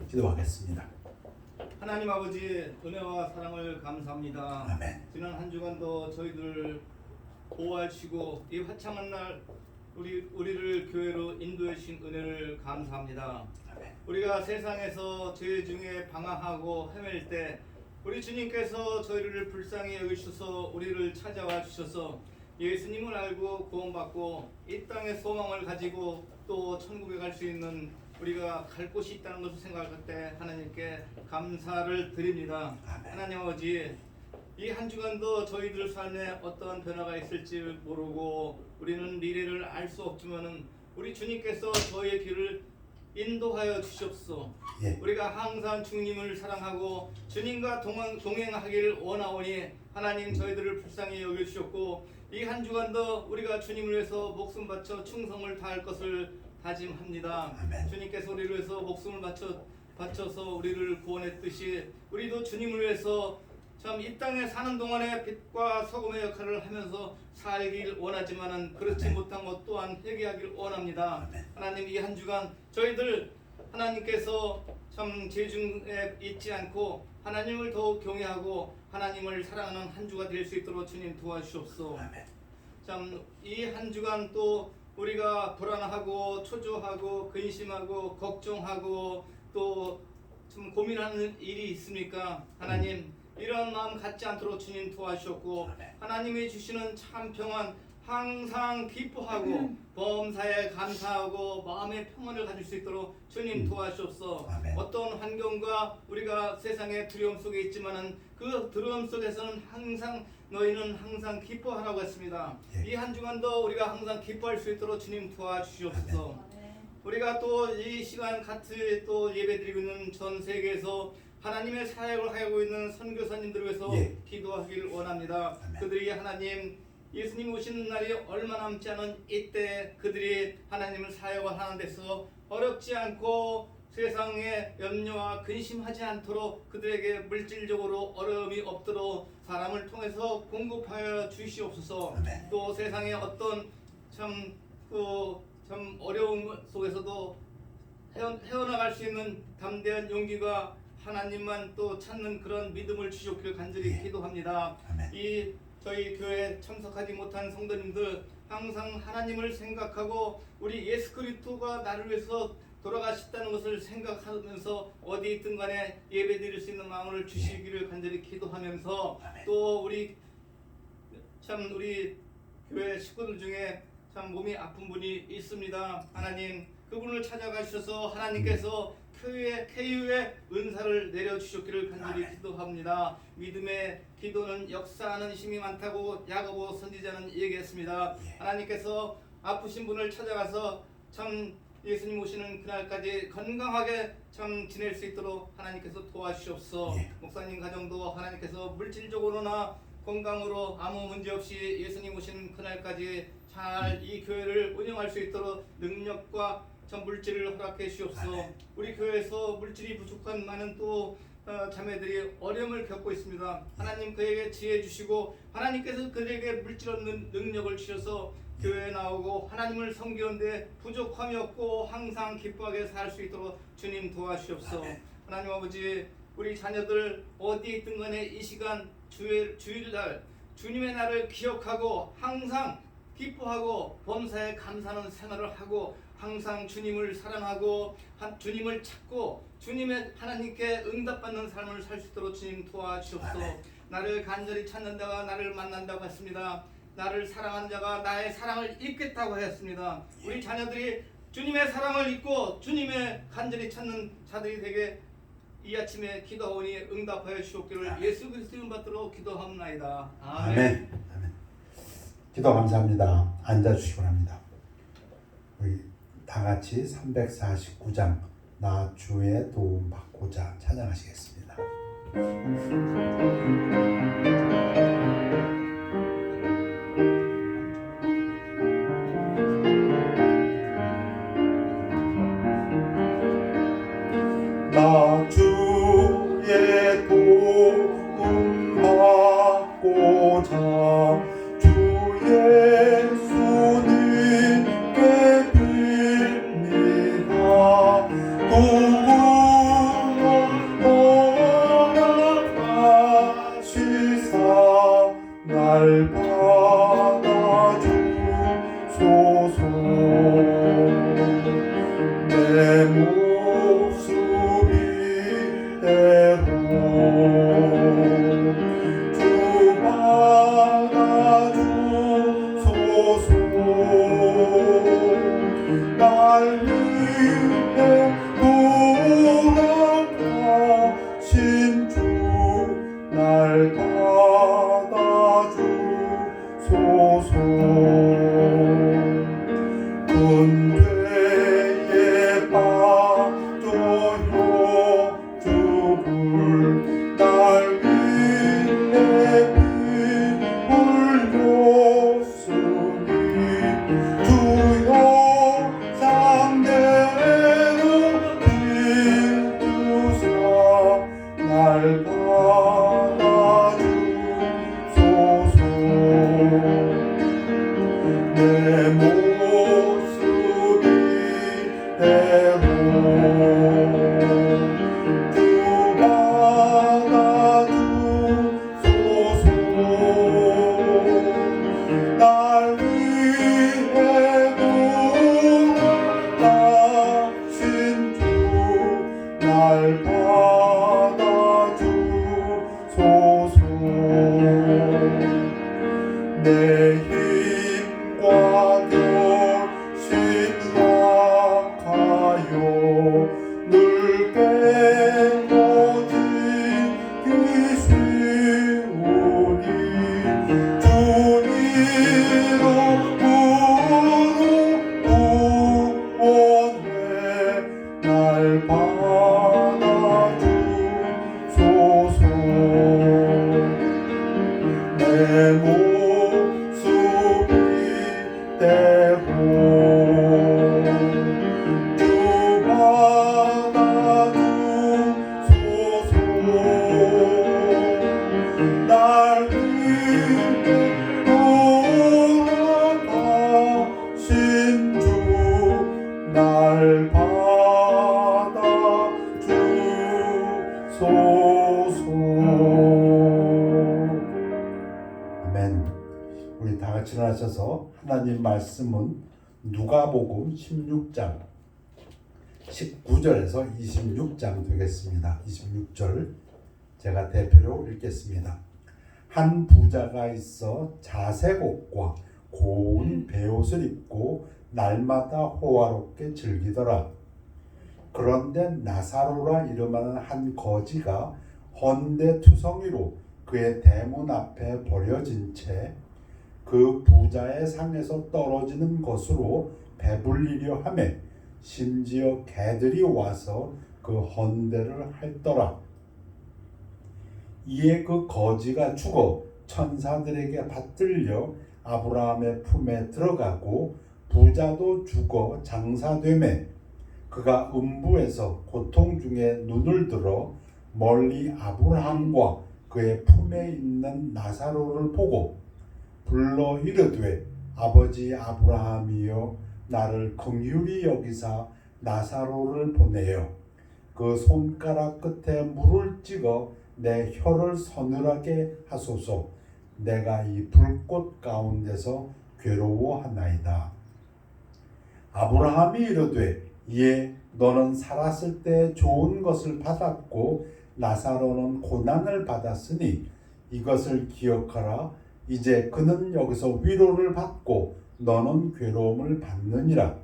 기도하겠습니다. 하나님 아버지 은혜와 사랑을 감사합니다. 아멘. 지난 한 주간도 저희들을 보호해 주시고 이 화창한 날 우리를 교회로 인도해 주신 은혜를 감사합니다. 아멘. 우리가 세상에서 죄 중에 방황하고 헤맬 때 우리 주님께서 저희를 불쌍히 여기셔서 우리를 찾아와 주셔서 예수님을 알고 구원받고 이 땅의 소망을 가지고 또 천국에 갈 수 있는 우리가 갈 곳이 있다는 것을 생각할 때 하나님께 감사를 드립니다. 아멘. 하나님 아버지 이 한 주간도 저희들 삶에 어떤 변화가 있을지 모르고 우리는 미래를 알 수 없지만은 우리 주님께서 저희의 길을 인도하여 주시옵소서. 예. 우리가 항상 주님을 사랑하고 주님과 동행하기를 원하오니 하나님 저희들을 불쌍히 여겨주셨고 이 한 주간도 우리가 주님을 위해서 목숨 바쳐 충성을 다할 것을 다짐합니다. 아멘. 주님께서 우리를 위해서 목숨을 바쳐서 우리를 구원했듯이 우리도 주님을 위해서 참 이 땅에 사는 동안에 빛과 소금의 역할을 하면서 살길 원하지만은 그렇지 아멘. 못한 것 또한 회개하길 원합니다. 아멘. 하나님 이 한 주간 저희들 하나님께서 참 죄중에 있지 않고 하나님을 더욱 경외하고 하나님을 사랑하는 한 주가 될 수 있도록 주님 도와주시옵소서. 아멘. 참 이 한 주간 또 우리가 불안하고 초조하고 근심하고 걱정하고 또 좀 고민하는 일이 있습니까? 하나님 이런 마음 갖지 않도록 주님 도와주셨고 아멘. 하나님이 주시는 참 평안 항상 기뻐하고 범사에 감사하고 마음의 평안을 가질 수 있도록 주님 도와주옵소서. 아멘. 어떤 환경과 우리가 세상의 두려움 속에 있지만은 그 두려움 속에서는 항상 너희는 항상 기뻐하라고 했습니다. 예. 이 한 주간도 우리가 항상 기뻐할 수 있도록 주님 도와주시옵소서. 우리가 또 이 시간 같이 또 예배드리고 있는 전 세계에서 하나님의 사역을 하고 있는 선교사님들을 위해서 예. 기도하길 원합니다. 아멘. 그들이 하나님 예수님 오시는 날이 얼마 남지 않은 이때 그들이 하나님을 사역을 하는 데서 어렵지 않고 세상에 염려와 근심하지 않도록 그들에게 물질적으로 어려움이 없도록 사람을 통해서 공급하여 주시옵소서. 아멘. 또 세상에 어떤 참 어려움 속에서도 헤어나갈 수 있는 담대한 용기가 하나님만 또 찾는 그런 믿음을 주시기를 간절히 예. 기도합니다. 아멘. 이 저희 교회 참석하지 못한 성도님들 항상 하나님을 생각하고 우리 예수 그리스도가 나를 위해서 돌아가셨다는 것을 생각하면서 어디 있든 간에 예배드릴 수 있는 마음을 주시기를 간절히 기도하면서 아멘. 또 우리 교회 식구들 중에 참 몸이 아픈 분이 있습니다. 하나님 그분을 찾아가셔서 하나님께서 쾌유의 은사를 내려주셨기를 간절히 아멘. 기도합니다. 믿음의 기도는 역사하는 힘이 많다고 야고보 선지자는 얘기했습니다. 예. 하나님께서 아프신 분을 찾아가서 참 예수님 오시는 그날까지 건강하게 참 지낼 수 있도록 하나님께서 도와주시옵소서. 예. 목사님 가정도 하나님께서 물질적으로나 건강으로 아무 문제 없이 예수님 오시는 그날까지 잘 이 교회를 운영할 수 있도록 능력과 참 물질을 허락해 주시옵소서. 아멘. 우리 교회에서 물질이 부족한 많은 또 자매들이 어려움을 겪고 있습니다. 하나님 그에게 지혜 주시고 하나님께서 그에게 물질 없는 능력을 주셔서 교회에 나오고 하나님을 섬기는데 부족함이 없고 항상 기뻐하게 살 수 있도록 주님 도와주시옵소서. 아멘. 하나님 아버지 우리 자녀들 어디에 있든 간에 이 시간 주일날 주님의 날을 기억하고 항상 기뻐하고 범사에 감사하는 생활을 하고 항상 주님을 사랑하고 주님을 찾고 주님의 하나님께 응답받는 삶을 살 수 있도록 주님 도와주옵소서. 아멘. 나를 간절히 찾는 자가 나를 만난다고 했습니다. 나를 사랑하는 자가 나의 사랑을 잊겠다고 하였습니다. 우리 자녀들이 주님의 사랑을 잊고 주님의 간절히 찾는 자들이 되게 이 아침에 기도하오니 응답하여 주옵기를 아멘. 예수 그리스도 이름 받들어 기도합나이다. 아멘. 아멘. 기도 감사합니다. 앉아주시기 바랍니다. 우리 다 같이 349장 나 주의 도움 받고자 찬양하시겠습니다. 나 주의 도움 받고자 주 예수님께 빕니다. 도움 날 받아주소서. 내 힘과 결심 약하여 늘 깨어지기 쉬우니 주님으로 구원해 날 받아주소서. 내 모습이 되고 주 받아주소서. 날 위해 돌아가신 주 날 받아주소서. 아멘. 우리 다 같이 일어나셔서 하나님 말씀은 누가복음 16장 19절에서 26장 되겠습니다. 26절 제가 대표로 읽겠습니다. 한 부자가 있어 자색 옷과 고운 베옷을 입고 날마다 호화롭게 즐기더라. 그런데 나사로라 이름하는 한 거지가 헌데 투성이로 그의 대문 앞에 버려진 채 그 부자의 상에서 떨어지는 것으로 배불리려 하며 심지어 개들이 와서 그 헌데를 핥더라. 이에 그 거지가 죽어 천사들에게 받들려 아브라함의 품에 들어가고 부자도 죽어 장사되매 그가 음부에서 고통 중에 눈을 들어 멀리 아브라함과 그의 품에 있는 나사로를 보고 불러 이르되 아버지 아브라함이여 나를 긍휼히 여기사 나사로를 보내어 그 손가락 끝에 물을 찍어 내 혀를 서늘하게 하소서. 내가 이 불꽃 가운데서 괴로워하나이다. 아브라함이 이르되 예 너는 살았을 때 좋은 것을 받았고 나사로는 고난을 받았으니 이것을 기억하라. 이제 그는 여기서 위로를 받고 너는 괴로움을 받느니라.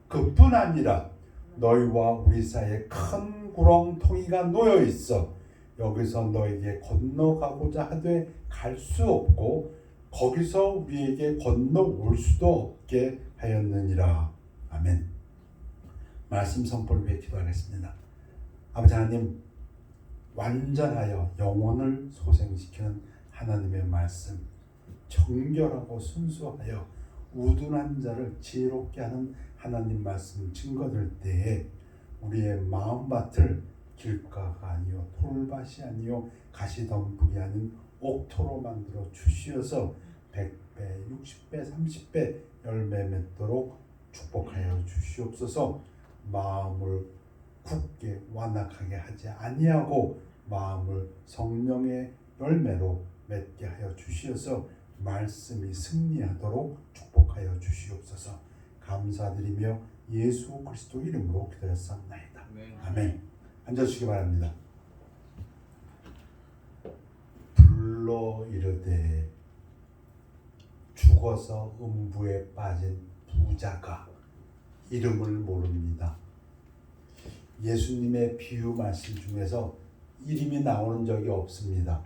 그뿐 아니라 너희와 우리 사이에 큰 구렁텅이가 놓여 있어 여기서 너에게 건너가고자 하되 갈 수 없고 거기서 우리에게 건너올 수도 없게 하였느니라. 아멘. 말씀 선포를 위해 기도하겠습니다. 아버지 하나님, 완전하여 영혼을 소생시키는 하나님의 말씀, 정결하고 순수하여 우둔한 자를 지혜롭게 하는 하나님 말씀 증거될 때에 우리의 마음밭을 길가가 아니요 돌밭이 아니요 가시덤불이 아닌 옥토로 만들어 주시어서 100배, 60배, 30배 열매 맺도록 축복하여 주시옵소서. 마음을 굳게 완악하게 하지 아니하고 마음을 성령의 열매로 맺게 하여 주시어서 말씀이 승리하도록 축복하여 주시옵소서. 감사드리며 예수 그리스도 이름으로 기도했사옵나이다. 아멘. 앉아주시기 바랍니다. 불러 이르되 죽어서 음부에 빠진 부자가 이름을 모릅니다. 예수님의 비유 말씀 중에서 이름이 나오는 적이 없습니다.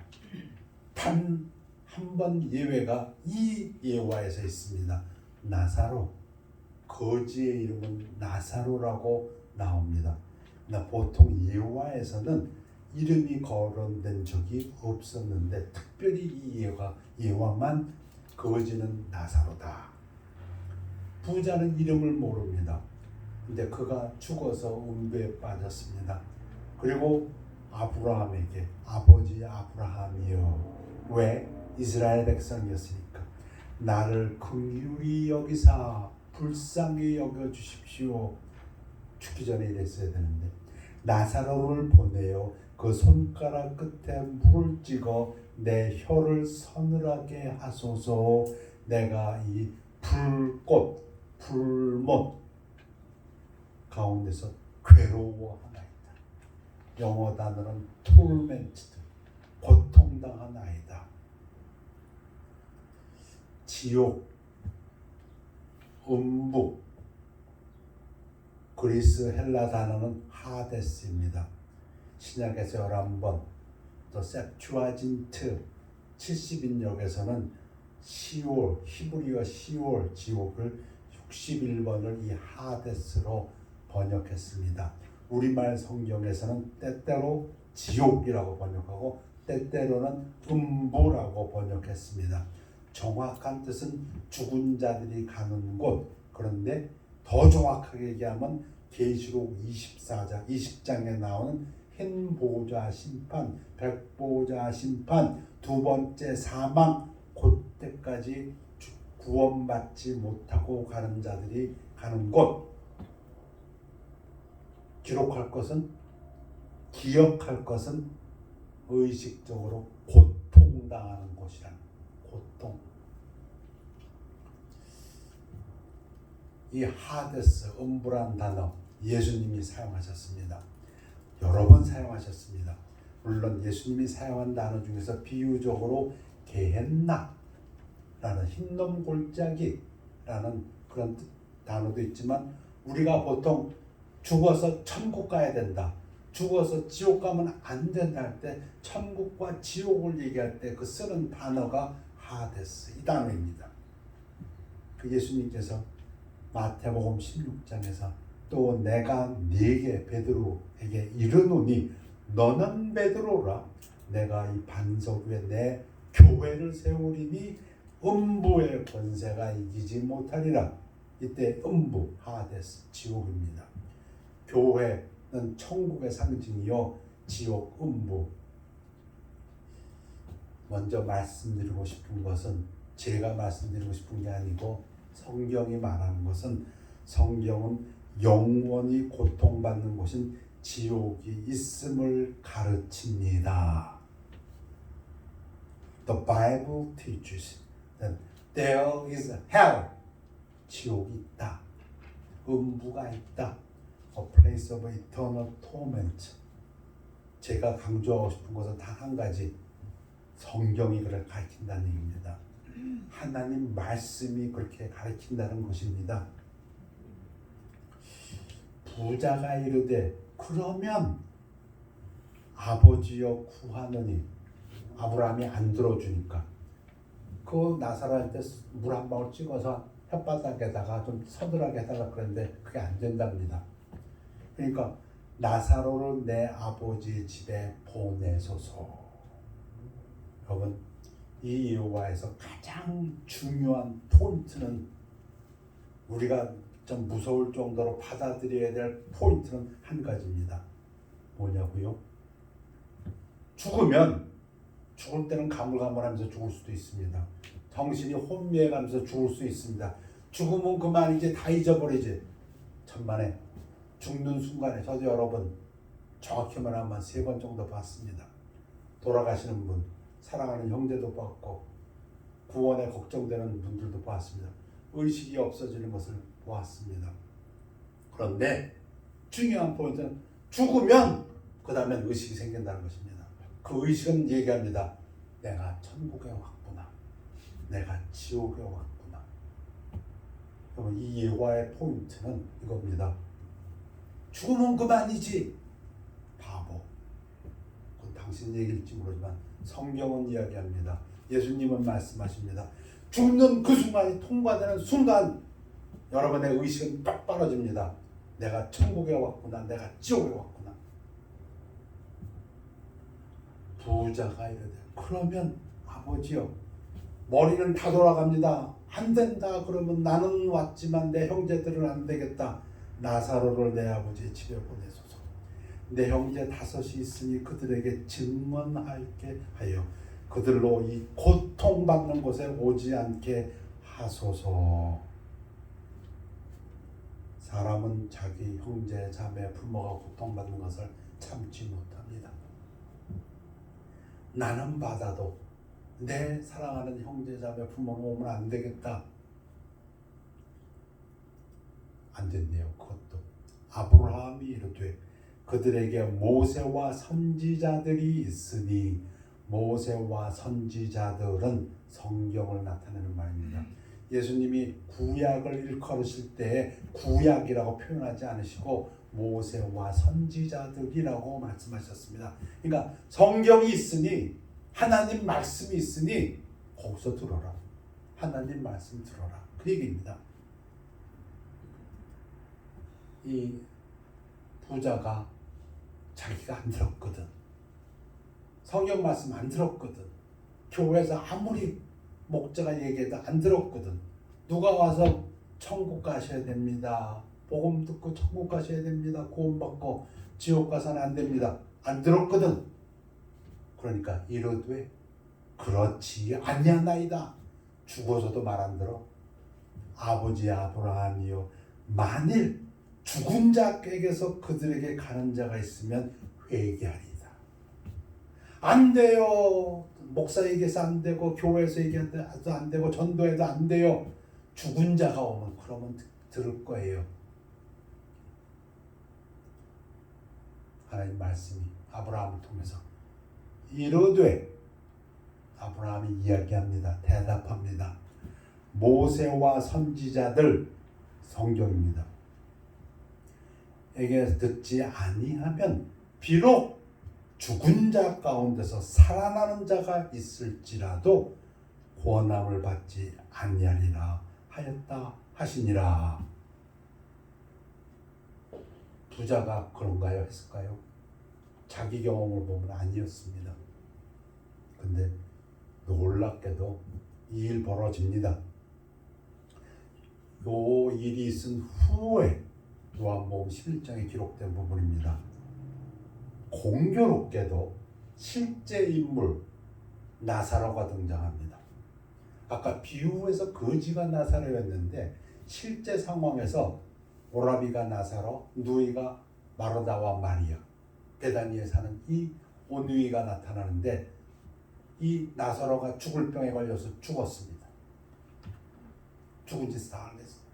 단 한 번 예외가 이 예화에서 있습니다. 나사로, 거지의 이름은 나사로라고 나옵니다. 보통 예화에서는 이름이 거론된 적이 없었는데 특별히 이 예화만 거지는 나사로다. 부자는 이름을 모릅니다. 근데 그가 죽어서 음부에 빠졌습니다. 그리고 아브라함에게 아버지 아브라함이여, 왜? 이스라엘 백성이었으니까 나를 긍휼히 여기사 불쌍히 여겨 주십시오. 죽기 전에 이랬어야 되는데 나사로를 보내어 그 손가락 끝에 물을 찍어 내 혀를 서늘하게 하소서. 내가 이 불꽃 불못 가운데서 괴로워하나이다. 영어 단어는 tormented, 고통당한 아이다. 지옥, 음부, 그리스 헬라 단어는 하데스입니다. 신약에서 11번, 또 셉투아진트 70인역에서는 시올, 히브리어 시올, 지옥을 61번을 이 하데스로 번역했습니다. 우리말 성경에서는 때때로 지옥이라고 번역하고 때때로는 음부라고 번역했습니다. 정확한 뜻은 죽은 자들이 가는 곳. 그런데 더 정확하게 얘기하면 계시록 20장에 나오는 흰 보좌 심판, 백보좌 심판, 두 번째 사망, 그때까지 구원받지 못하고 가는 자들이 가는 곳. 기록할 것은, 기억할 것은 의식적으로 고통당하는 곳이라는 고통. 이 하데스, 음부란 단어 예수님이 사용하셨습니다. 여러 번 사용하셨습니다. 물론 예수님이 사용한 단어 중에서 비유적으로 게헨나라는 흰놈 골짜기라는 그런 단어도 있지만 우리가 보통 죽어서 천국 가야 된다, 죽어서 지옥 가면 안 된다 할 때 천국과 지옥을 얘기할 때 그 쓰는 단어가 하데스, 이 단어입니다. 그 예수님께서 마태복음 16장에서 또 내가 네게 베드로에게 이르노니 너는 베드로라, 내가 이 반석 위에 내 교회를 세우리니 음부의 권세가 이기지 못하리라. 이때 음부, 하데스, 지옥입니다. 교회는 천국의 상징이요, 지옥, 음부. 먼저 말씀드리고 싶은 것은, 제가 말씀드리고 싶은 게 아니고 성경이 말하는 것은, 성경은 영원히 고통받는 곳인 지옥이 있음을 가르칩니다. The Bible teaches that there is hell. 지옥이 있다. 음부가 있다. A place of eternal torment. 제가 강조하고 싶은 것은 단 한 가지. 성경이 그를 가르친다는 얘기입니다. 하나님 말씀이 그렇게 가르친다는 것입니다. 부자가 이르되 그러면 아버지여 구하느니, 아브라함이 안 들어주니까 그 나사로한테 물 한 방울 찍어서 혓바닥에다가 좀 서늘하게 해달라 그랬는데 그게 안 된답니다. 그러니까 나사로를 내 아버지 집에 보내소서. 여러분, 이 여호와에서 가장 중요한 포인트는, 우리가 좀 무서울 정도로 받아들여야 될 포인트는 한 가지입니다. 뭐냐고요? 죽으면, 죽을 때는 가물가물하면서 죽을 수도 있습니다. 정신이 혼미해가면서 죽을 수 있습니다. 죽으면 그만 이제 다 잊어버리지. 천만에 죽는 순간에 저도 여러 번, 정확히 말하면 3번 정도 봤습니다. 돌아가시는 분, 사랑하는 형제도 봤고 구원에 걱정되는 분들도 봤습니다. 의식이 없어지는 것을 보았습니다. 그런데 중요한 포인트는 죽으면 그 다음엔 의식이 생긴다는 것입니다. 그 의식은 얘기합니다. 내가 천국에 왔구나, 내가 지옥에 왔구나. 그럼 이 예화의 포인트는 이겁니다. 죽으면 그만이지, 바보. 그건 당신 얘기일지 모르지만 성경은 이야기합니다. 예수님은 말씀하십니다. 죽는 그 순간이 통과되는 순간 여러분의 의식은 딱 떨어집니다. 내가 천국에 왔구나, 내가 지옥에 왔구나. 부자가 이르되 그러면 아버지여, 머리는 다 돌아갑니다. 안 된다 그러면 나는 왔지만 내 형제들은 안 되겠다. 나사로를 내 아버지의 집에 보내소서. 내 형제 5이 있으니 그들에게 증언할게 하여 그들로 이 고통받는 곳에 오지 않게 하소서. 사람은 자기 형제, 자매, 부모가 고통받는 것을 참지 못합니다. 나는 받아도 내 사랑하는 형제, 자매, 부모가 오면 안 되겠다. 안 된대요. 그것도 아브라함이 이르되 그들에게 모세와 선지자들이 있으니 모세와 선지자들은 성경을 나타내는 말입니다. 예수님이 구약을 일컬으실 때 구약이라고 표현하지 않으시고 모세와 선지자들이라고 말씀하셨습니다. 그러니까 성경이 있으니 하나님 말씀이 있으니 거기서 들어라. 하나님 말씀 들어라. 그 얘기입니다. 이 부자가 자기가 안 들었거든. 성경 말씀 안 들었거든. 교회에서 아무리 목자가 얘기해도 안 들었거든. 누가 와서 천국 가셔야 됩니다. 복음 듣고 천국 가셔야 됩니다. 구원받고 지옥 가서는 안 됩니다. 안 들었거든. 그러니까 이르되 그렇지 아니하나이다. 죽어서도 말 안 들어. 아버지 아브라함이여 만일 죽은 자에게서 그들에게 가는 자가 있으면 회개하리이다. 안 돼요. 목사 얘기해서 안 되고 교회에서 얘기해도 안 되고 전도해도 안 돼요. 죽은 자가 오면 그러면 들을 거예요. 하나님 말씀이 아브라함을 통해서 이르되 아브라함이 이야기합니다. 대답합니다. 모세와 선지자들 성경입니다. 에게 듣지 아니하면 비록 죽은 자 가운데서 살아나는 자가 있을지라도 구원함을 받지 아니하리라 하였다 하시니라. 부자가 그런가요? 했을까요? 자기 경험을 보면 아니었습니다. 근데 놀랍게도 이 일 벌어집니다. 요 일이 있은 후에 요한복음 11장에 기록된 부분입니다. 공교롭게도 실제 인물 나사로가 등장합니다. 아까 비유에서 거지가 나사로였는데 실제 상황에서 오라비가 나사로, 누이가 마르다와 마리아, 베다니에 사는 이 오누이가 나타나는데 이 나사로가 죽을 병에 걸려서 죽었습니다. 죽은 지 사흘 됐습니다.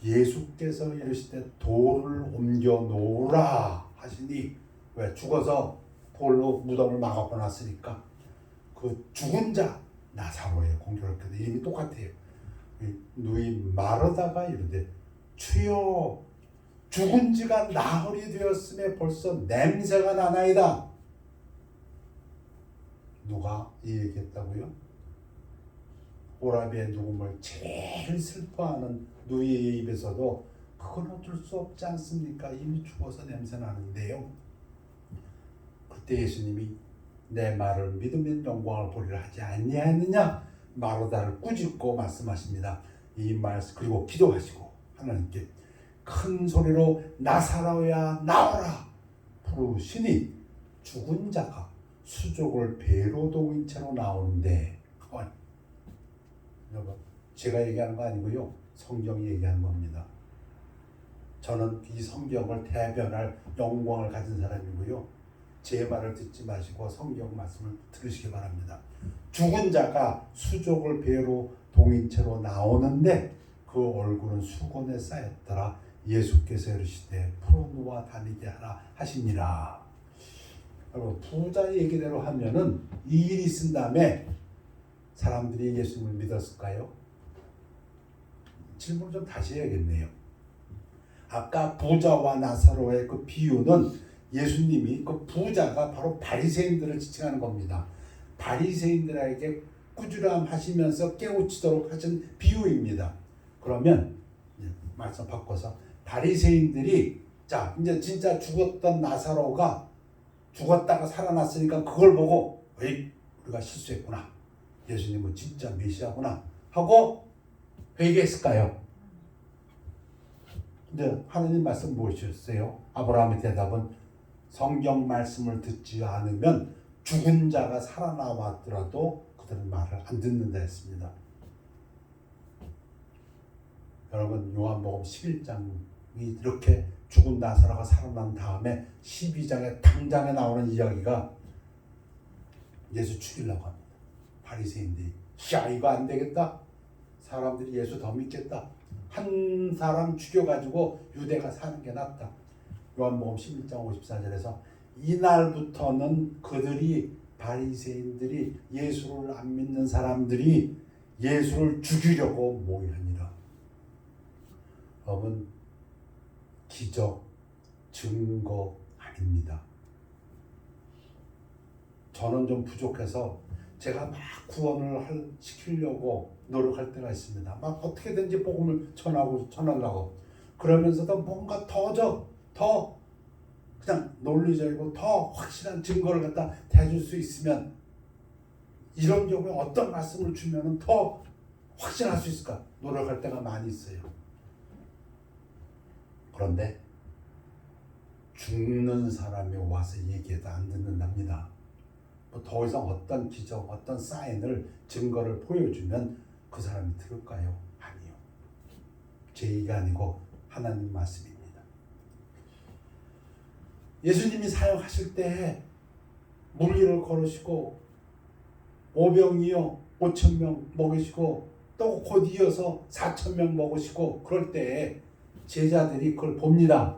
예수께서 이르시되 돌을 옮겨 놓으라 하시니 왜? 죽어서 돌로 무덤을 막아놨으니까 그 죽은 자 나사로예요. 공교롭게도 이름이 똑같아요. 누이 마르다가 이르되 주여 죽은 지가 나흘이 되었음에 벌써 냄새가 나나이다. 누가 이 얘기했다고요? 오라비의 누움을 제일 슬퍼하는 누이의 입에서도 그건 어쩔 수 없지 않습니까? 이미 죽어서 냄새 나는데요. 그때 예수님이 내 말을 믿으면 영광을 보리라 하지 아니하느냐? 마르다를 꾸짖고 말씀하십니다. 이 말씀 그리고 기도하시고 하나님께 큰 소리로 나사로야 나오라 부르시니 죽은 자가 수족을 배로 동인 채로 나오는데 여러분 제가 얘기하는 거 아니고요. 성경이 얘기하는 겁니다. 저는 이 성경을 대변할 영광을 가진 사람이고요. 제 말을 듣지 마시고 성경 말씀을 들으시기 바랍니다. 죽은 자가 수족을 배로 동인 채로 나오는데 그 얼굴은 수건에 쌓였더라. 예수께서 이르시되 풀어놓아 다니게 하라 하시니라. 여러분 부자 얘기대로 하면은 이 일이 있은 다음에 사람들이 예수님을 믿었을까요? 질문을 좀 다시 해야겠네요. 아까 부자와 나사로의 그 비유는 예수님이 그 부자가 바로 바리새인들을 지칭하는 겁니다. 바리새인들에게 꾸지람 하시면서 깨우치도록 하신 비유입니다. 그러면 말씀 바꿔서 바리새인들이 자 이제 진짜 죽었던 나사로가 죽었다가 살아났으니까 그걸 보고 에이 우리가 실수했구나. 예수님은 진짜 메시아구나 하고 회개했을까요? 근데 하나님 말씀 무엇이었어요? 아브라함의 대답은 성경 말씀을 듣지 않으면 죽은 자가 살아나왔더라도 그들은 말을 안 듣는다 했습니다. 여러분 요한복음 11장이 이렇게 죽은 나사로가 살아난 다음에 12장에 당장에 나오는 이야기가 예수 죽이려고 합니다. 바리새인들이 야 이거 안 되겠다. 사람들이 예수 더 믿겠다. 한 사람 죽여가지고 유대가 사는 게 낫다. 요한복음 11장 54절에서 이날부터는 그들이 바리새인들이 예수를 안 믿는 사람들이 예수를 죽이려고 모이하니라. 여러분, 기적, 증거 아닙니다. 저는 좀 부족해서 제가 막 구원을 시키려고 노력할 때가 있습니다. 막 어떻게든지 복음을 전하려고 그러면서도 뭔가 더 그냥 논리적이고 더 확실한 증거를 갖다 대줄 수 있으면 이런 경우에 어떤 말씀을 주면은 더 확신할 수 있을까 노력할 때가 많이 있어요. 그런데 죽는 사람이 와서 얘기해도 안 듣는답니다. 더 이상 어떤 기적, 어떤 사인을 증거를 보여주면 그 사람이 들을까요? 아니요. 제 얘기가 아니고 하나님 말씀입니다. 예수님이 사역하실 때 물리를 걸으시고 오병이어 5,000명 먹으시고 또 곧 이어서 4,000명 먹으시고 그럴 때 제자들이 그걸 봅니다.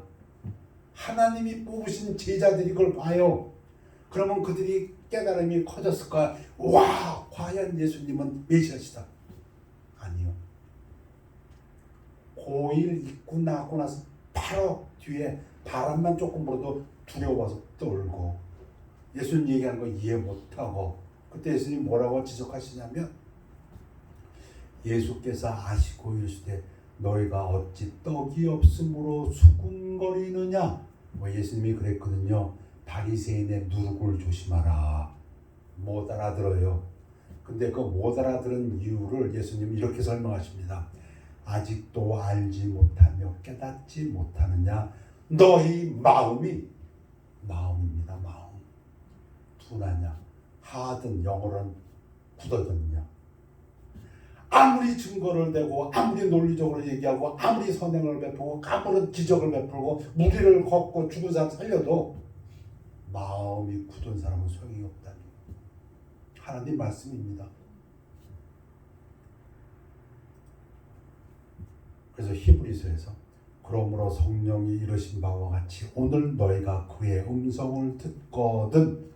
하나님이 뽑으신 제자들이 그걸 봐요. 그러면 그들이 깨달음이 커졌을 거야. 와, 과연 예수님은 메시아시다. 아니요. 고1 입고 나고 나서 바로 뒤에 바람만 조금 불어도 두려워서 떨고 예수님 얘기하는 거 이해 못하고 그때 예수님 뭐라고 지적하시냐면 예수께서 아시고 이르시되 너희가 어찌 떡이 없으므로 수군거리느냐. 예수님이 그랬거든요. 바리새인의 누룩을 조심하라. 못 알아들어요. 근데 그 못 알아들은 이유를 예수님이 이렇게 설명하십니다. 아직도 알지 못하며 깨닫지 못하느냐. 너희 마음입니다. 마음. 둔하냐. 하든 영어로는 굳어졌냐. 아무리 증거를 대고 아무리 논리적으로 얘기하고 아무리 선행을 베푸고 아무런 기적을 베풀고 무리를 걷고 죽은 사람 살려도 마음이 굳은 사람은 소용이 없다니. 하나님 말씀입니다. 그래서 히브리서에서 그러므로 성령이 이르신 바와 같이 오늘 너희가 그의 음성을 듣거든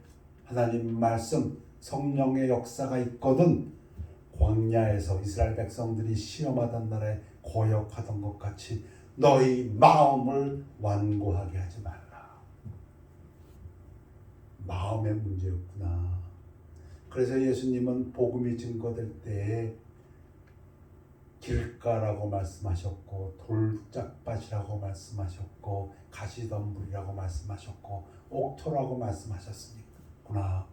하나님 말씀 성령의 역사가 있거든 광야에서 이스라엘 백성들이 시험하던 날에 고역하던 것 같이 너희 마음을 완고하게 하지 말라. 마음의 문제였구나. 그래서 예수님은 복음이 증거될 때에 길가라고 말씀하셨고 돌짝밭이라고 말씀하셨고 가시덤불이라고 말씀하셨고 옥토라고 말씀하셨으니까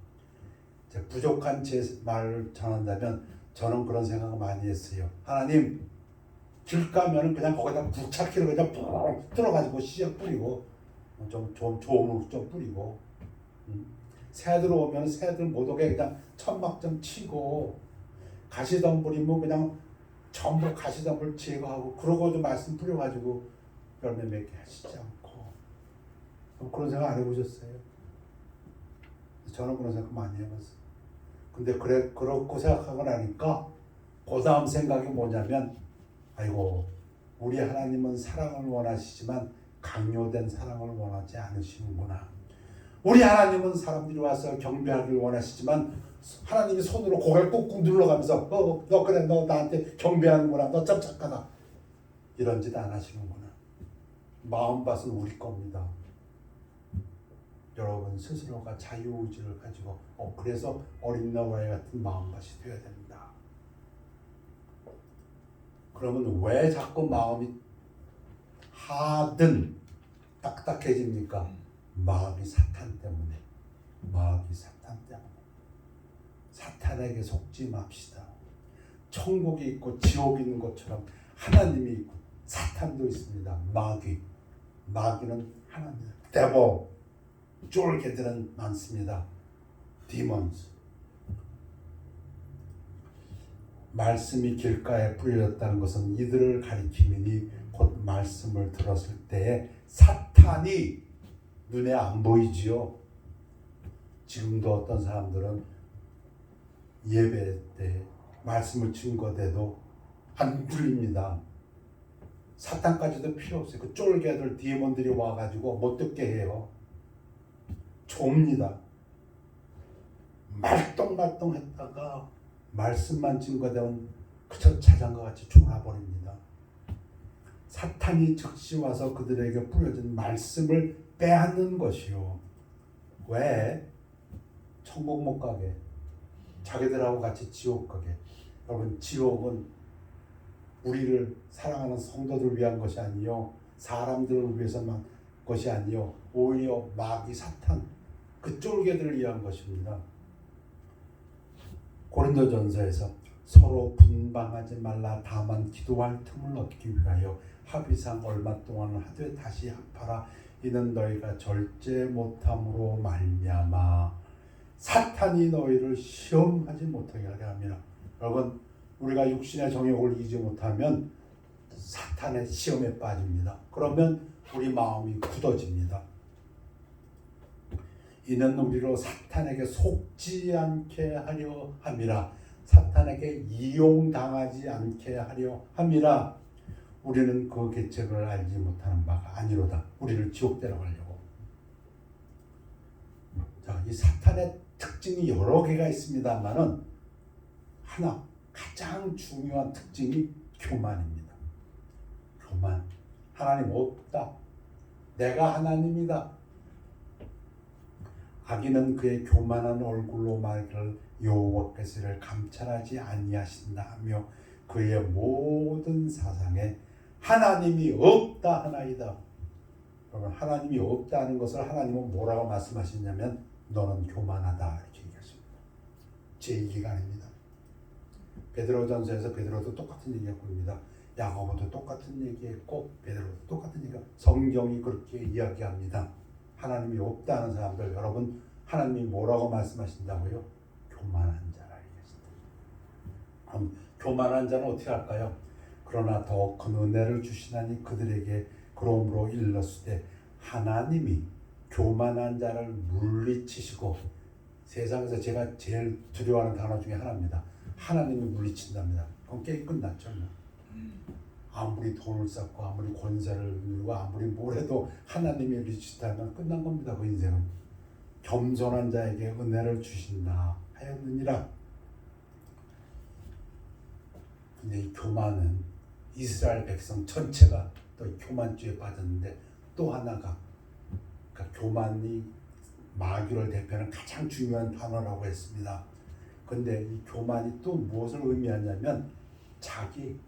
부족한 제 말을 전한다면 저는 그런 생각을 많이 했어요. 하나님 길가면은 그냥 거기다 부착기를 그냥 푹 들어가지고 씨앗 뿌리고 좀 좋은 흙 좀 뿌리고 새들 오면 새들 못 오게 그냥 천막 좀 치고 가시덤불이면 그냥 전부 가시덤불 제거하고 그러고도 말씀 뿌려가지고 열매 맺게 하시지 않고 그런 생각 안 해보셨어요? 저는 그런 생각 많이 해봤어요. 근데 그렇고 생각하고 나니까 그 다음 생각이 뭐냐면 아이고 우리 하나님은 사랑을 원하시지만 강요된 사랑을 원하지 않으시는구나. 우리 하나님은 사람들이 와서 경배하기를 원하시지만 하나님이 손으로 고개를 꾹꾹 눌러가면서 너 그래 너 나한테 경배하는구나. 너 참 착하다. 이런 짓 안 하시는구나. 마음밭은 우리 겁니다. 여러분 스스로가 자유의지를 가지고 그래서 어린 나와의 같은 마음밭이 되어야 됩니다. 그러면 왜 자꾸 마음이 하든 딱딱해집니까? 마음이 사탄 때문에. 사탄에게 속지 맙시다. 천국이 있고 지옥이 있는 것처럼 하나님이 있고 사탄도 있습니다. 마귀는 하나입니다. 데모 쫄개들은 많습니다. 디몬스. 말씀이 길가에 뿌려졌다는 것은 이들을 가리킴이니 곧 말씀을 들었을 때에 사탄이 눈에 안 보이지요. 지금도 어떤 사람들은 예배 때 말씀을 증거돼도 안 들립니다. 사탄까지도 필요 없어요. 그 쫄개들 디몬들이 와가지고 못 듣게 해요. 좁니다. 말똥말똥했다가 말씀만 증거되면 그저 자장과 같이 졸아버립니다. 사탄이 즉시 와서 그들에게 뿌려진 말씀을 빼앗는 것이요. 왜? 천국 못 가게, 자기들하고 같이 지옥 가게. 여러분, 지옥은 우리를 사랑하는 성도들을 위한 것이 아니요, 사람들을 위해서만 것이 아니요, 오히려 마귀 사탄 그 쫄개들을 위한 것입니다. 고린도전서에서 서로 분방하지 말라, 다만 기도할 틈을 얻기 위하여 합의상 얼마 동안 하되 다시 합하라. 이는 너희가 절제 못함으로 말미암아 사탄이 너희를 시험하지 못하게 하려 함이라. 여러분, 우리가 육신의 정욕을 이기지 못하면 사탄의 시험에 빠집니다. 그러면 우리 마음이 굳어집니다. 이는 우리로 사탄에게 속지 않게 하려 함이라. 사탄에게 이용당하지 않게 하려 함이라. 우리는 그 계책을 알지 못하는 바가 아니로다. 우리를 지옥 데려가려고. 자, 이 사탄의 특징이 여러 개가 있습니다만은 하나, 가장 중요한 특징이 교만입니다. 교만. 하나님 없다. 내가 하나님이다. 악인은 그의 교만한 얼굴로 말을 여호와께서 이를 감찰하지 아니하신다 하며 그의 모든 사상에 하나님이 없다 하나이다. 여러분, 하나님이 없다는 것을 하나님은 뭐라고 말씀하시냐면 너는 교만하다 이렇게 얘기하십니다. 제 얘기가 아닙니다. 베드로전서에서 베드로도 똑같은 얘기하고 있습니다. 야고보도 똑같은 얘기했고 베드로도 똑같은 얘기가, 성경이 그렇게 이야기합니다. 하나님이 없다는 사람들, 여러분, 하나님이 뭐라고 말씀하신다고요? 교만한 자라 얘기하신다. 그럼 교만한 자는 어떻게 할까요? 그러나 더 큰 은혜를 주시나니 그들에게 그러므로 일렀으되 하나님이 교만한 자를 물리치시고, 세상에서 제가 제일 두려워하는 단어 중에 하나입니다. 하나님이 물리친답니다. 그럼 게임 끝났죠. 아무리 돈을 쌓고 아무리 권세를 누리고 아무리 뭘 해도 하나님이 물리친다면 끝난 겁니다. 그 인생은. 겸손한 자에게 은혜를 주신다 하였느니라. 근데 이 교만은 이스라엘 백성 전체가 또 교만죄에 빠졌는데, 또 하나가, 그러니까 교만이 마귀를 대표하는 가장 중요한 단어라고 했습니다. 근데 이 교만이 또 무엇을 의미하냐면 자기,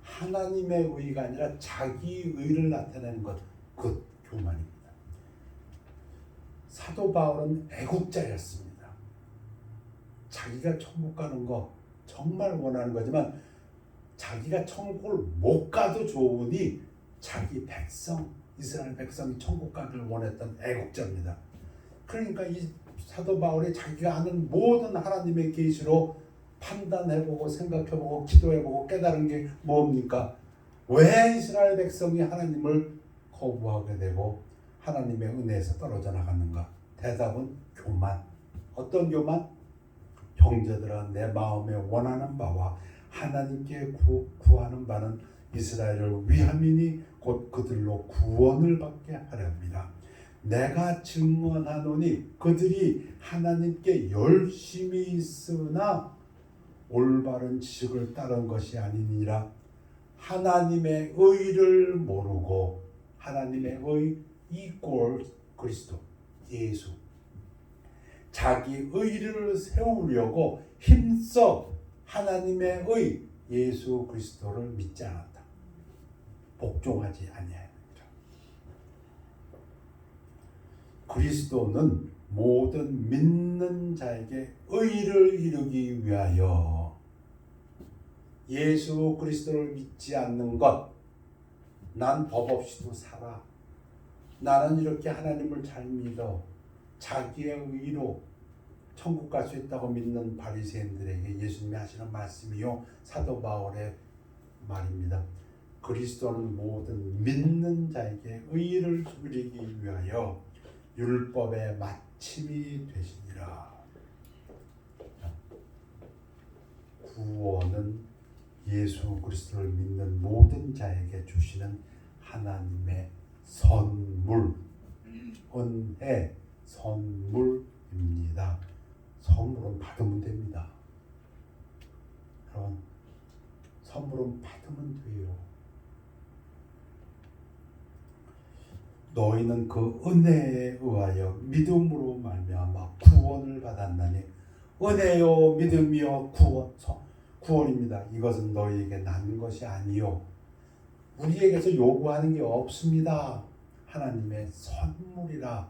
하나님의 의가 아니라 자기 의를 나타내는 것, 그 교만입니다. 사도 바울은 애국자였습니다. 자기가 천국 가는 거 정말 원하는 거지만 자기가 천국을 못 가도 좋으니 자기 백성, 이스라엘 백성이 천국 가기를 원했던 애국자입니다. 그러니까 이 사도 바울이 자기가 아는 모든 하나님의 계시로 판단해보고 생각해보고 기도해보고 깨달은 게 뭡니까? 왜 이스라엘 백성이 하나님을 거부하게 되고 하나님의 은혜에서 떨어져 나갔는가? 대답은 교만. 어떤 교만? 형제들아, 내 마음에 원하는 바와 하나님께 구하는 바는 이스라엘을 위함이니 곧 그들로 구원을 받게 하려 합니다. 내가 증언하노니 그들이 하나님께 열심히 있으나 올바른 지식을 따른 것이 아니니라. 하나님의 의를 모르고, 하나님의 의 이꼴 그리스도 예수, 자기 의를 세우려고 힘써 하나님의 의 예수 그리스도를 믿지 않았다. 복종하지 아니하니라. 그리스도는 모든 믿는 자에게 의를 이루기 위하여, 예수 그리스도를 믿지 않는 것, 난 법 없이도 살아, 나는 이렇게 하나님을 잘 믿어, 자기의 의로 천국 갈 수 있다고 믿는 바리새인들에게 예수님이 하시는 말씀이요, 사도 바울의 말입니다. 그리스도는 모든 믿는 자에게 의를 이루기 위하여 율법의 마침이 되시니라. 구원은 예수 그리스도를 믿는 모든 자에게 주시는 하나님의 선물, 은혜, 선물입니다. 선물은 받으면 됩니다. 여러분, 선물은 받으면 돼요. 너희는 그 은혜에 의하여 믿음으로 말미암아 구원을 받았나니 은혜요 믿음이요 구원입니다. 이것은 너희에게 난 것이 아니요 우리에게서 요구하는 게 없습니다. 하나님의 선물이라.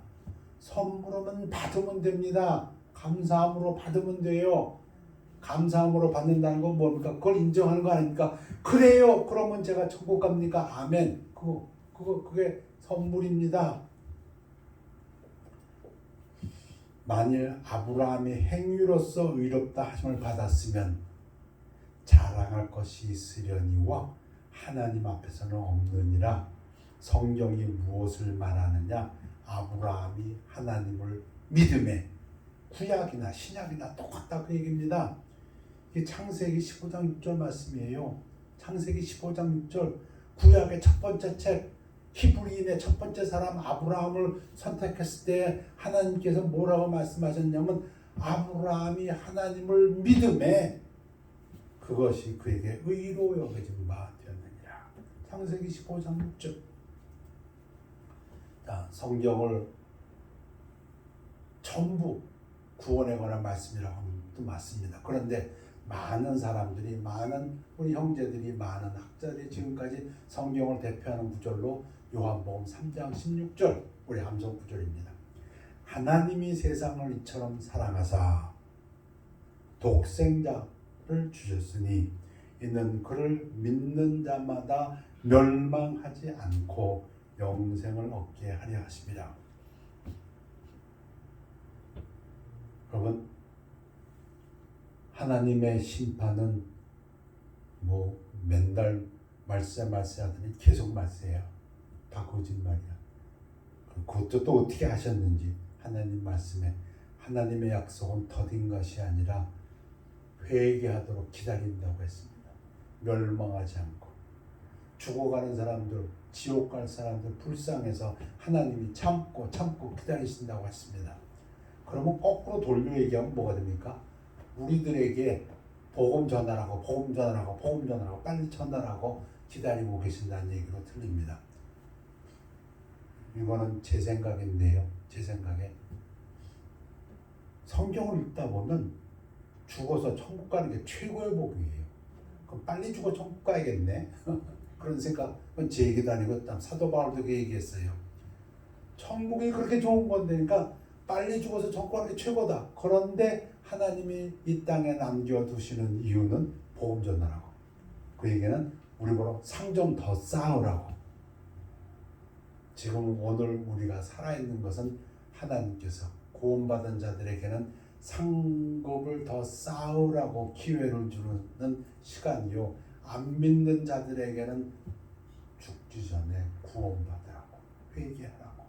선물은 받으면 됩니다. 감사함으로 받으면 돼요. 감사함으로 받는다는 건 뭡니까? 그걸 인정하는 거 아닙니까? 그래요. 그러면 제가 천국 갑니까? 아멘. 그게 선물입니다. 만일 아브라함이 행위로서 의롭다 하심을 받았으면 자랑할 것이 있으려니와 하나님 앞에서는 없느니라. 성경이 무엇을 말하느냐? 아브라함이 하나님을 믿음에 구약이나 신약이나 똑같다 그 얘기입니다. 이게 창세기 15장 6절 말씀이에요. 창세기 15장 6절 구약의 첫 번째 책 히브리인의 첫 번째 사람 아브라함을 선택했을 때 하나님께서 뭐라고 말씀하셨냐면 아브라함이 하나님을 믿음에 그것이 그에게 의로 여겨진 바 되었느니라. 창세기 15장 6절. 자, 성경을 전부 구원에 관한 말씀이라고 하면 또 맞습니다. 그런데 많은 사람들이, 많은 우리 형제들이, 많은 학자들이 지금까지 성경을 대표하는 구절로 요한복음 3장 16절, 우리 함성 구절입니다. 하나님이 세상을 이처럼 사랑하사 독생자를 주셨으니 이는 그를 믿는 자마다 멸망하지 않고 영생을 얻게 하려 하심이라. 여러분, 하나님의 심판은 뭐 맨날 말세 하더니 계속 말세야. 다 거짓말이야. 그것도 또 어떻게 하셨는지 하나님 말씀에 하나님의 약속은 더딘 것이 아니라 회개하도록 기다린다고 했습니다. 멸망하지 않고 죽어가는 사람들, 지옥 갈 사람들 불쌍해서 하나님이 참고 기다리신다고 했습니다. 그러면 거꾸로 돌려 얘기하면 뭐가 됩니까? 우리들에게 복음 전하라고 빨리 전하라고 기다리고 계신다는 얘기로 틀립니다. 이거는 제 생각인데요. 제 생각에 성경을 읽다 보면 죽어서 천국 가는 게 최고의 복이에요. 그럼 빨리 죽어 천국 가야겠네. 그런 생각은 제 얘기도 아니고 사도 바울도 그 얘기했어요. 천국이 그렇게 좋은 건데니까 빨리 죽어서 천국 가는 게 최고다. 그런데 하나님이 이 땅에 남겨두시는 이유는 복음 전하라고. 그 얘기는 우리 보러 상 좀 더 쌓으라고. 지금 오늘 우리가 살아있는 것은 하나님께서 구원받은 자들에게는 상급을 더 쌓으라고 기회를 주는 시간이요. 안 믿는 자들에게는 죽기 전에 구원받으라고, 회개하라고.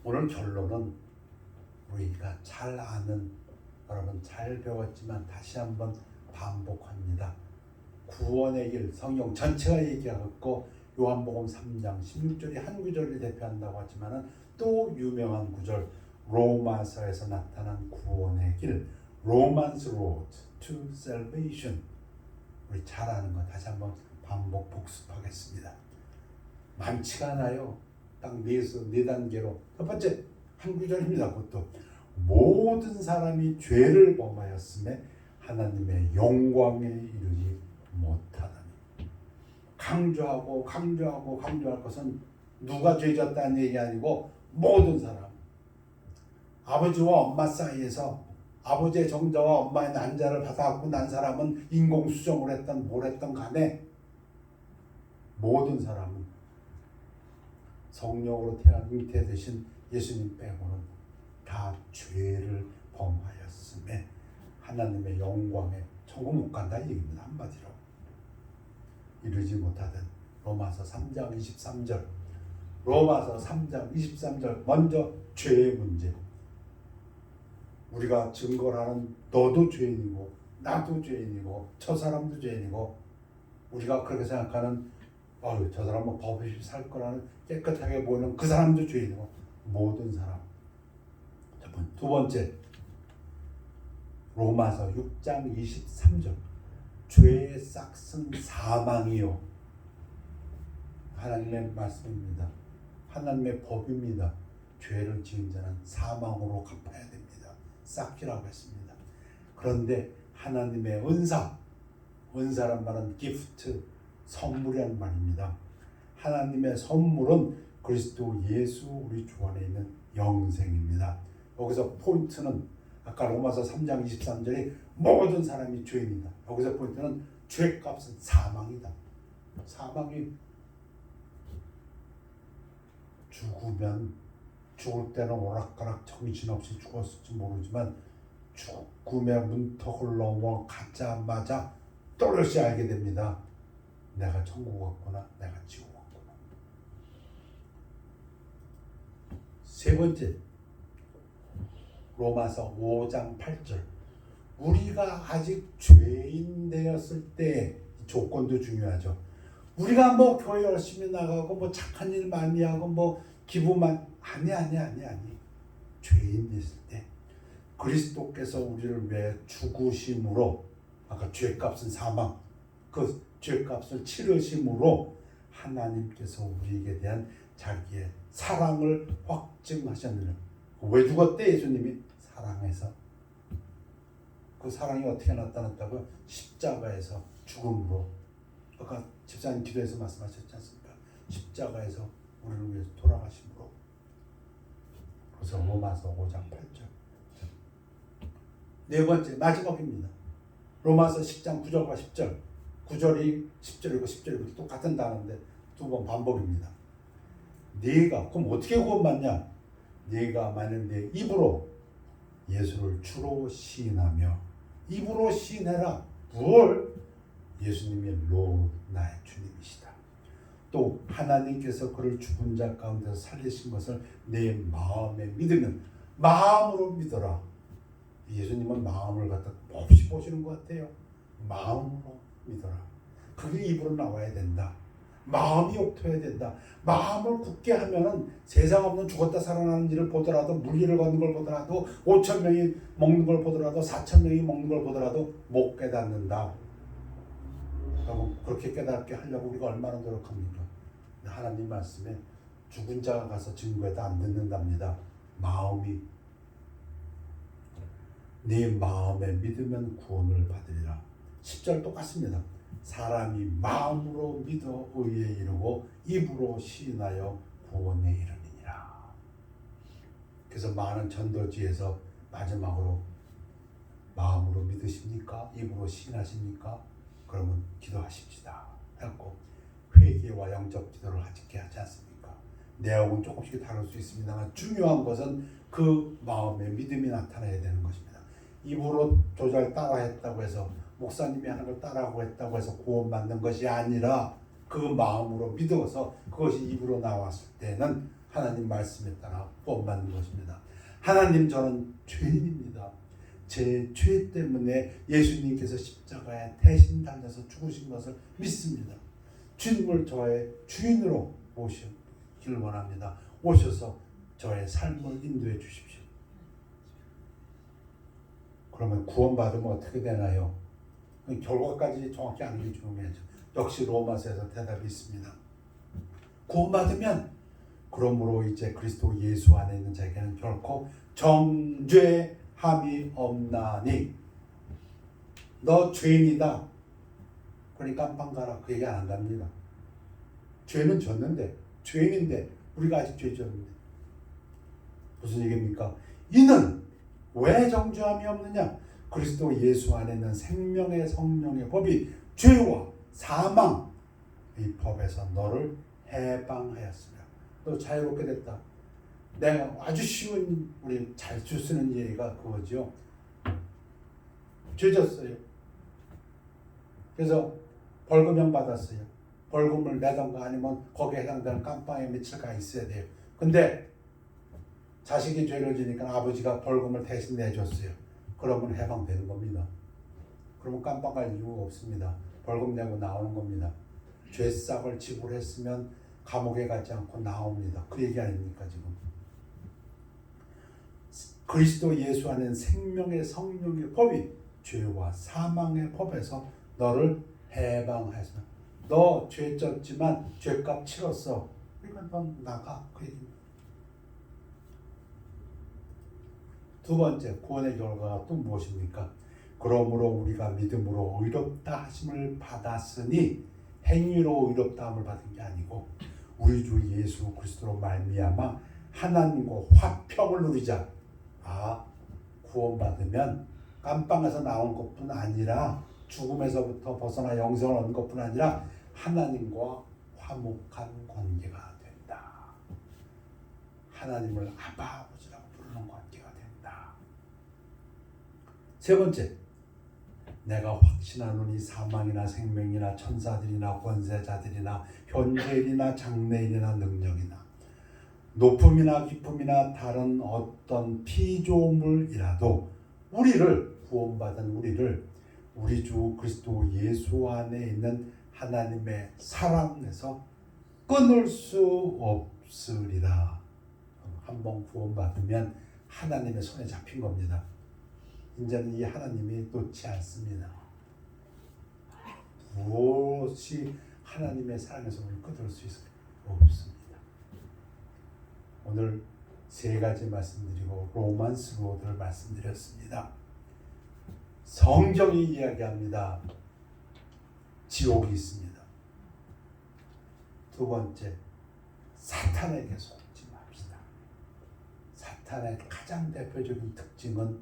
오늘 결론은 우리가 잘 아는, 여러분 잘 배웠지만 다시 한번 반복합니다. 구원의 길, 성경 전체가 얘기하고 요한복음 3장 16절이 한 구절을 대표한다고 하지만 또 유명한 구절 로마서에서 나타난 구원의 길, Romans Road to Salvation. 우리 잘 아는 거 다시 한번 반복 복습하겠습니다. 많지가 않아요. 딱 네 단계로. 첫 번째 한 구절입니다. 그것도 모든 사람이 죄를 범하였음에 하나님의 영광에 이르지 못하다니. 강조하고 강조할 것은 누가 죄졌다는 얘기 아니고 모든 사람. 아버지와 엄마 사이에서 아버지의 정자와 엄마의 난자를 받아갖고 난 사람은 인공수정을 했던 뭘 했던 간에 모든 사람은 성령으로 잉태되신 예수님 빼고는 다 죄를 범하였음에 하나님의 영광에 천국 못 간다 이 얘기입니다. 한마디로 이르지 못하던 로마서 3장 23절. 로마서 3장 23절. 먼저 죄의 문제. 우리가 증거를 하는 너도 죄인이고 나도 죄인이고 저 사람도 죄인이고 우리가 그렇게 생각하는 저 사람은 법 없이 살 거라는 깨끗하게 보이는 그 사람도 죄인이고 모든 사람. 두 번째 로마서 6장 23절 죄의 싹은 사망이요. 하나님의 말씀입니다. 하나님의 법입니다. 죄를 지은 자는 사망으로 갚아야 됩니다. 싹이라고 했습니다. 그런데 하나님의 은사란 말은 기프트, 선물이라는 말입니다. 하나님의 선물은 그리스도 예수 우리 주 안에 있는 영생입니다. 여기서 포인트는 아까 로마서 3장 23절이 모든 사람이 죄인이다. 여기서 포인트는 죄값은 사망이다. 사망이 죽으면 죽을 때는 오락가락 정신없이 죽었을지 모르지만 죽음의 문턱을 넘어 가자마자 또렷이 알게 됩니다. 내가 천국 왔구나, 내가 지옥 왔구나. 세 번째 로마서 5장 8절 우리가 아직 죄인 되었을 때 조건도 중요하죠. 우리가 뭐 교회 열심히 나가고 뭐 착한 일 많이 하고 뭐 기부만 아니 죄인 됐을 때 그리스도께서 우리를 위해 죽으심으로 아까 죄값은 사망 그 죄값을 치르심으로 하나님께서 우리에게 대한 자기의 사랑을 확증하셨느냐. 왜 죽었대 예수님이? 사랑해서. 그 사랑이 어떻게 나타났다고요? 십자가에서 죽음으로. 아까 집사님 기도에서 말씀하셨지 않습니까? 십자가에서 우리를 위해서 돌아가심으로. 그래서 로마서 5장 8절. 네 번째 마지막입니다. 로마서 10장 9절과 10절. 9절이 10절이고 10절이고 똑같은 단어인데 두 번 반복입니다. 네가 그럼 어떻게 구원받냐? 네가 만약 내 입으로 예수를 주로 시인하며 입으로 시인해라. 뭘? 예수님이 나의 주님이시다. 또 하나님께서 그를 죽은 자 가운데서 살리신 것을 내 마음에 믿으면 마음으로 믿어라. 예수님은 마음을 갖다 몹시 보시는 것 같아요. 마음으로 믿어라. 그게 입으로 나와야 된다. 마음이 옥토해야 된다. 마음을 굳게 하면은 세상 없는 죽었다 살아나는 일을 보더라도 물리를 걷는 걸 보더라도 5천 명이 먹는 걸 보더라도 4천 명이 먹는 걸 보더라도 못 깨닫는다. 그럼 그렇게 깨닫게 하려고 우리가 얼마나 노력합니까? 하나님 말씀에 죽은 자가 가서 증거해도 안 듣는답니다. 마음이 네 마음에 믿으면 구원을 받으리라. 10절 똑같습니다. 사람이 마음으로 믿어 의에 이르고 입으로 시인하여 구원에 이르느니라. 그래서 많은 전도지에서 마지막으로 마음으로 믿으십니까? 입으로 시인하십니까? 그러면 기도하십시다. 하고 회개와 영적 기도를 하지 않습니까? 내용은 조금씩 다를 수 있습니다만 중요한 것은 그 마음의 믿음이 나타나야 되는 것입니다. 입으로 조절 따라했다고 해서 목사님이 하는 걸 따라하고 했다고 해서 구원받는 것이 아니라 그 마음으로 믿어서 그것이 입으로 나왔을 때는 하나님 말씀에 따라 구원받는 것입니다. 하나님 저는 죄인입니다. 제 죄 때문에 예수님께서 십자가에 대신 달려서 죽으신 것을 믿습니다. 주님을 저의 주인으로 모시기를 원합니다. 오셔서 저의 삶을 인도해 주십시오. 그러면 구원받으면 어떻게 되나요? 결과까지 정확히 알려주면서 역시 로마서에서 대답이 있습니다. 구원받으면 그러므로 이제 그리스도 예수 안에 있는 자에게는 결코 정죄함이 없나니 너 죄인이다. 그러니 깜빵 가라. 그 얘기 안 갑니다. 죄는 졌는데 죄인인데 우리가 아직 죄 졌는데 무슨 얘기입니까? 이는 왜 정죄함이 없느냐? 그리스도 예수 안에 있는 생명의 성령의 법이 죄와 사망 이 법에서 너를 해방하였으며 너 자유롭게 됐다. 내가 아주 쉬운 우리 잘 쓰는 얘기가 그거죠. 죄 졌어요. 그래서 벌금형 받았어요. 벌금을 내던가 아니면 거기에 해당되는 깜빵에 며칠 가 있어야 돼요. 근데 자식이 죄를 지니까 아버지가 벌금을 대신 내줬어요. 그러면 해방되는 겁니다. 그러면 깜빡할 이유가 없습니다. 벌금 내고 나오는 겁니다. 죄싹을 지불했으면 감옥에 가지 않고 나옵니다. 그 얘기 아닙니까 지금? 그리스도 예수 안에는 생명의 성령의 법이 죄와 사망의 법에서 너를 해방하였으며 너 죄 졌지만 죄값 치렀어. 그러니까 넌 나가. 그 얘기입니다. 두 번째 구원의 결과가 또 무엇입니까? 그러므로 우리가 믿음으로 의롭다 하심을 받았으니 행위로 의롭다 함을 받은 게 아니고 우리 주 예수 그리스도로 말미암아 하나님과 화평을 누리자. 구원받으면 깜빵에서 나온 것뿐 아니라 죽음에서부터 벗어나 영생을 얻는 것뿐 아니라 하나님과 화목한 관계가 된다. 하나님을 아바 아버지라고 부르는 관계가 된다. 세 번째, 내가 확신하노니 사망이나 생명이나 천사들이나 권세자들이나 현재일이나 장래일이나 능력이나 높음이나 깊음이나 다른 어떤 피조물이라도 우리를 구원받은 우리를 우리 주 그리스도 예수 안에 있는 하나님의 사랑에서 끊을 수 없으리라. 한번 구원받으면 하나님의 손에 잡힌 겁니다. 이제는 이 하나님이 놓지 않습니다. 무엇이 하나님의 사랑에서 우리를 끊을 수 있을까? 없습니다. 오늘 세 가지 말씀드리고 로만스 로드를 말씀드렸습니다. 성경이 이야기합니다. 지옥이 있습니다. 두 번째, 사탄에게 속지 맙시다. 사탄의 가장 대표적인 특징은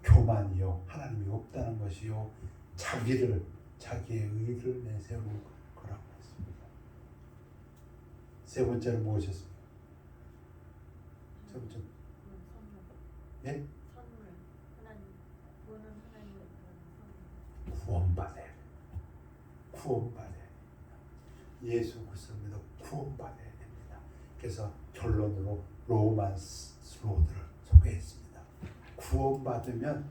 교만이요, 하나님이 없다는 것이요, 자기의 의를 내세우는 거라고 했습니다. 세 번째는 무엇이었습니까? 세 번째, 예? 구원받아야 됩니다. 예수 그리스도입니다. 구원받아야 됩니다. 그래서 결론으로 로만스 로드를 소개했습니다. 구원받으면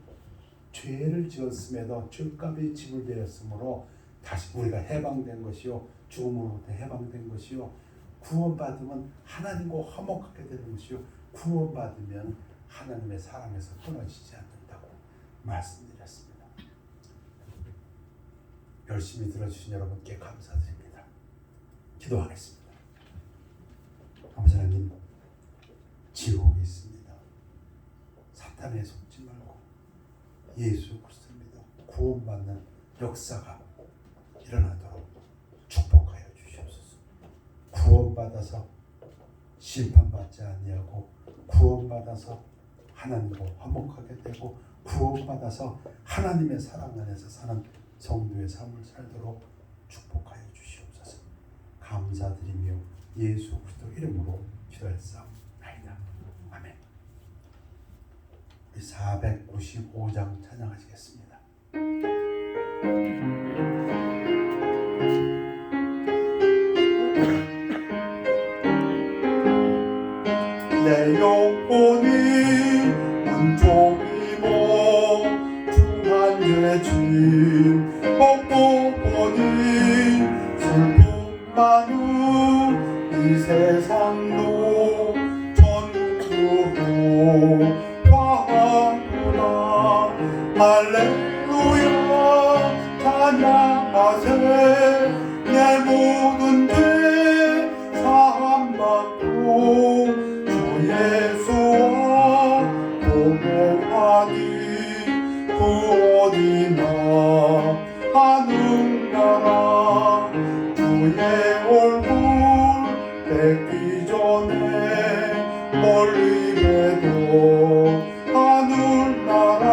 죄를 지었음에도 죄값이 지불되었으므로 다시 우리가 해방된 것이요, 죽음으로부터 해방된 것이요, 구원받으면 하나님과 화목하게 되는 것이요, 구원받으면 하나님의 사랑에서 끊어지지 않는다고 말씀드렸습니다. 열심히 들어주신 여러분께 감사드립니다. 기도하겠습니다. 아버지 하나님, 지옥이 있습니다. 사탄에 속지 말고 예수 그리스도입니다. 구원받는 역사가 일어나도록 축복하여 주시옵소서. 구원받아서 심판받지 아니하고 구원받아서 하나님과 화목하게 되고 구원받아서 하나님의 사랑 안에서 사는 성도의 삶을 살도록 축복하여 주시옵소서. 감사드리며 예수 그리스도 이름으로 기도했사옵나이다. 아멘. 우리 495장 찬양하시겠습니다. 내 영혼이 은총이모 중한 죄짐 먹고 보니 슬픔 많은 이 세상도 천국으로 가구나. 할렐루야 찬양하세. 내 모든 죄 사함받고 주 예수와 동행하니 그 어디나 하늘나라. 주의 얼굴 뵙기 전에 멀리 봬도 하늘나라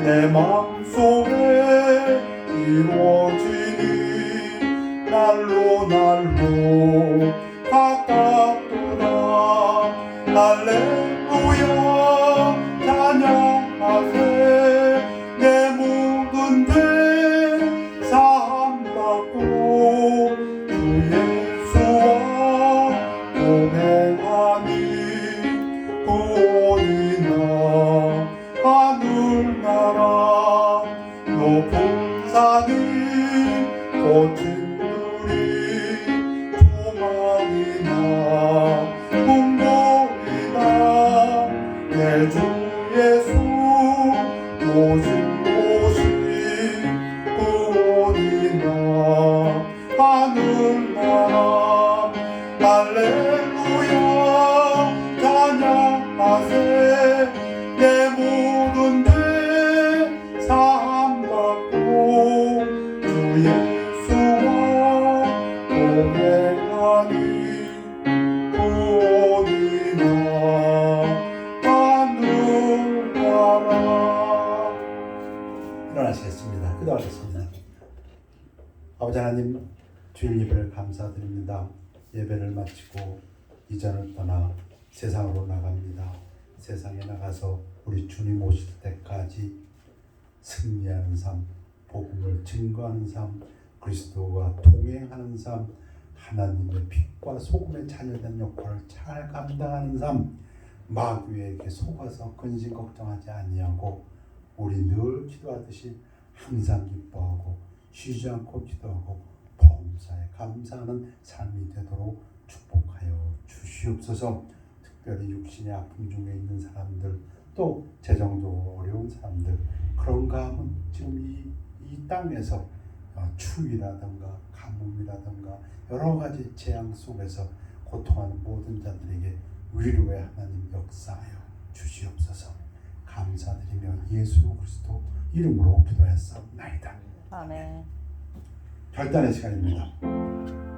내 마음속에 이루어지니 날로 가깝구나. 할렐루야 찬양하세. 내 모든 죄 사함받고 주 예수와 동행하니 그 어디나 하늘나라 주일 예배를 감사드립니다. 예배를 마치고 이전을 떠나 세상으로 나갑니다. 세상에 나가서 우리 주님 오실 때까지 승리하는 삶, 복음을 증거하는 삶, 그리스도와 동행하는 삶, 하나님의 빛과 소금의 자녀된 역할을 잘 감당하는 삶, 마귀에게 속아서 근심 걱정하지 아니하고 우리 늘 기도하듯이 항상 기뻐하고 쉬지 않고 기도하고 범사에 감사하는 삶이 되도록 축복하여 주시옵소서. 특별히 육신의 아픔 중에 있는 사람들, 또 재정적으로 어려운 사람들, 그런가 하면 지금 이 땅에서 추위라든가 가뭄이라든가 여러 가지 재앙 속에서 고통하는 모든 자들에게 위로의 하나님 역사하여 주시옵소서. 감사드리며 예수 그리스도 이름으로 기도했사옵나이다. 아멘. 결단의 시간입니다.